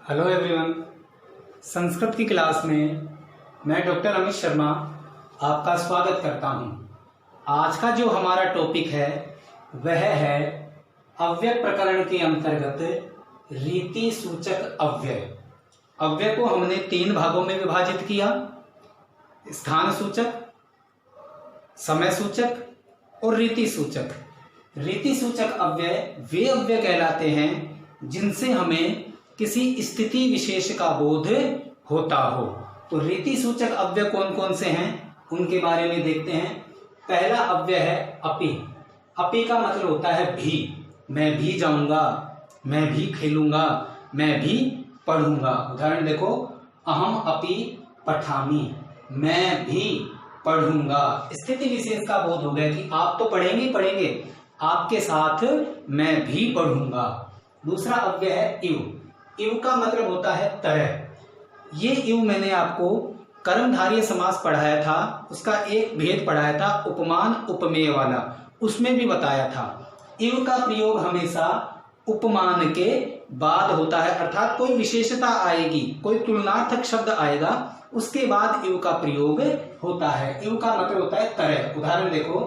Hello everyone. Sanskrit की class में मैं डॉक्टर अमित शर्मा आपका स्वागत करता हूं। आज का जो हमारा टॉपिक है वह है अव्यय प्रकरण के अंतर्गत रीति सूचक अव्यय। अव्यय को हमने 3 भागों में विभाजित किया: स्थान सूचक, समय सूचक और रीति सूचक। रीति सूचक अव्यय वे अव्यय कहलाते हैं जिनसे हमें किसी स्थिति विशेष का बोध होता हो। तो रीति सूचक अव्यय कौन कौन से हैं उनके बारे में देखते हैं। पहला अव्यय है अपि। अपि का मतलब होता है भी। मैं भी जाऊंगा, मैं भी खेलूंगा, मैं भी पढ़ूंगा। उदाहरण देखो, अहम अपि पठामि, मैं भी पढ़ूंगा। स्थिति विशेष का बोध हो गया कि आप तो पढ़ेंगे पढ़ेंगे, आपके साथ मैं भी पढ़ूंगा। दूसरा अव्यय है इव। इव का मतलब होता है तरह। ये इव मैंने आपको कर्मधारय समास पढ़ाया था, उसका एक भेद पढ़ाया था उपमान उपमेय वाला, उसमें भी बताया था। इव का प्रयोग हमेशा उपमान के बाद होता है, अर्थात कोई विशेषता आएगी, कोई तुलनार्थक शब्द आएगा, उसके बाद इव का प्रयोग होता है। इव का मतलब होता है तरह। उदाहरण देखो,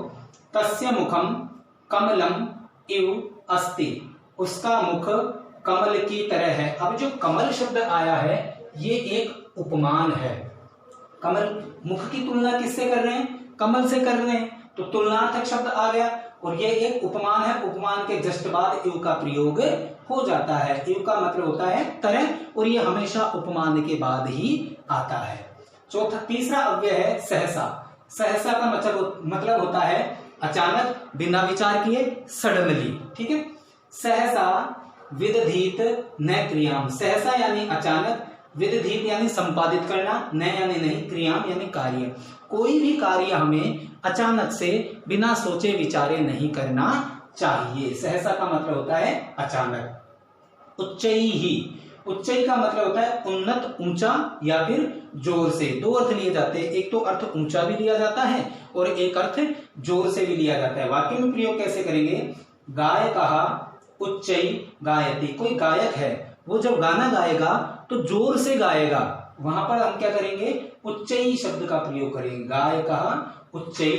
तस्य मुखम कमलम इव अस्ति, उसका मुख कमल की तरह है। अब जो कमल शब्द आया है ये एक उपमान है। कमल, मुख की तुलना किससे कर रहे हैं? कमल से कर रहे हैं, तो तुलनार्थक शब्द आ गया और ये एक उपमान है। उपमान के जस्ट बाद इव का प्रयोग हो जाता है। इव का मतलब होता है तरह और ये हमेशा उपमान के बाद ही आता है। तीसरा अव्यय है सहसा। सहसा का मतलब होता है अचानक, बिना विचार किए, सडनली। ठीक है। सहसा विदधीत न क्रियाम। सहसा यानी अचानक, विदधीत यानी संपादित करना, न यानी नहीं, क्रियाम यानी कार्य। कोई भी कार्य हमें अचानक से बिना सोचे विचारे नहीं करना चाहिए। सहसा का मतलब होता है अचानक। उच्चैहि। उच्चई का मतलब होता है उन्नत, ऊंचा या फिर जोर से। 2 अर्थ लिए जाते हैं, एक तो अर्थ ऊंचा भी लिया जाता है और एक अर्थ जोर से भी लिया जाता है। वाक्य में प्रयोग कैसे करेंगे? गायकः उच्चै गायति। कोई गायक है, वो जब गाना गाएगा तो जोर से गाएगा, वहां पर हम क्या करेंगे? उच्चै शब्द का प्रयोग करेंगे। गायकः उच्चै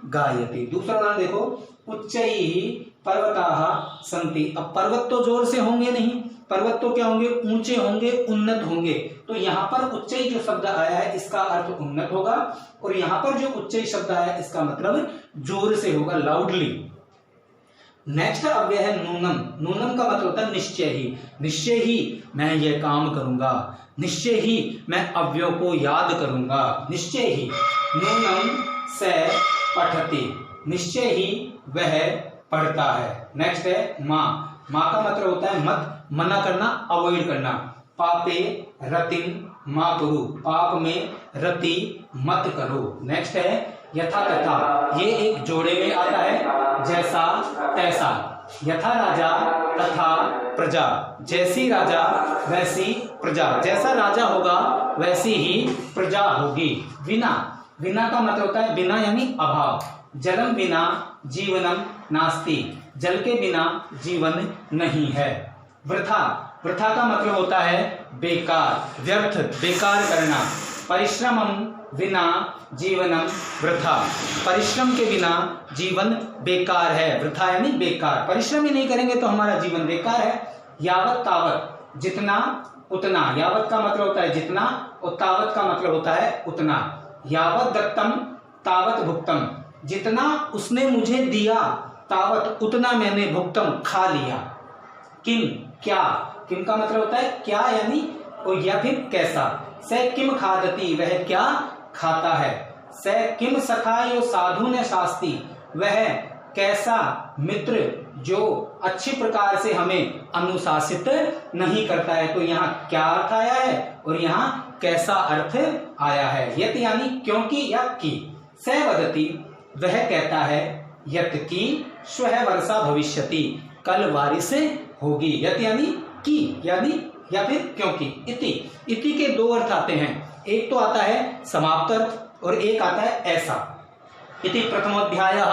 गायति। दूसरा उदाहरण देखो, उच्चैः पर्वताः सन्ति। अब पर्वत तो जोर से होंगे नहीं, पर्वत तो क्या होंगे? ऊंचे होंगे, उन्नत होंगे। तो यहाँ पर उच्चै जो शब्द आया है इसका अर्थ उन्नत होगा और यहाँ पर जो उच्चै शब्द आया है इसका मतलब जोर से होगा, लाउडली। नेक्स्ट अव्यय है नूनम। नूनम का मतलब होता है निश्चय ही। निश्चय ही मैं ये काम करूंगा, निश्चय ही मैं अव्ययों को याद करूंगा। निश्चय ही। नूनम से पठति। निश्चय ही वह पढ़ता है। नेक्स्ट है माँ। माँ का मतलब होता है मत, मना करना, अवॉइड करना। पापे रतिम मा करो। पाप में रति मत करो। नेक्स्ट है यथा तथा। ये एक जोड़े में आता है, जैसा तैसा। यथा राजा तथा प्रजा। जैसी राजा वैसी प्रजा। जैसा राजा होगा वैसी ही प्रजा होगी। विना। विना का मतलब होता है बिना यानी अभाव। जलम बिना जीवनम नास्ति। जल के बिना जीवन नहीं है। वृथा। वृथा का मतलब होता है बेकार, व्यर्थ, बेकार करना। परिश्रमम बिना जीवनम वृथा। परिश्रम के बिना जीवन बेकार है। वृथा यानी बेकार। परिश्रम ही नहीं करेंगे तो हमारा जीवन बेकार है। यावत तावत। जितना उतना। यावत का मतलब होता है जितना और तावत का मतलब होता है उतना। यावत दत्तम तावत भुक्तम। जितना उसने मुझे दिया, तावत उतना मैंने भुक्तम खा लिया। किम क्या। किम का मतलब होता है क्या यानी और या फिर कैसा। से किम खादती। वह क्या खाता है। से किम सखायो साधु ने शास्ति। वह कैसा मित्र जो अच्छी प्रकार से हमें अनुशासित नहीं करता है। तो यहाँ क्या अर्थ आया है और यहाँ कैसा अर्थ आया है। यत यानी क्योंकि या कि। से वदति। वह कहता है यत की श्वः वर्षा भविष्यति। कल बारिश होगी। यत यानी की यानी या फिर क्योंकि। इति। इति के 2 अर्थ आते हैं। एक तो आता है समाप्त अर्थ और एक आता है ऐसा। इति प्रथमोध्यायः।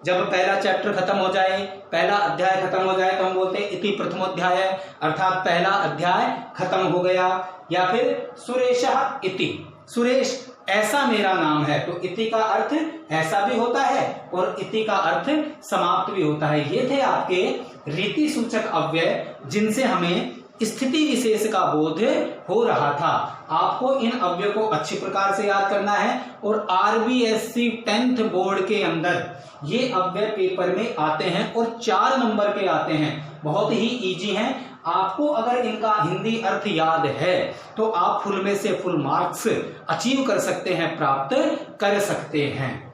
जब पहला चैप्टर खत्म हो जाए, पहला अध्याय खत्म हो जाए तो हम बोलते हैं इति प्रथमोध्याय, अर्थात पहला अध्याय खत्म हो गया। या फिर सुरेशः इति, सुरेश ऐसा मेरा नाम है, तो इति का अर्थ ऐसा भी होता है और इति का अर्थ समाप्त भी होता है। ये थे आपके रीति सूचक अव्यय जिनसे हमें स्थिति विशेष का बोध हो रहा था। आपको इन अव्ययों को अच्छी प्रकार से याद करना है और आरबीएससी 10th बोर्ड के अंदर ये अव्यय पेपर में आते हैं और 4 नंबर के आते हैं, बहुत ही इजी हैं। आपको अगर इनका हिंदी अर्थ याद है तो आप फुल में से फुल मार्क्स अचीव कर सकते हैं, प्राप्त कर सकते हैं।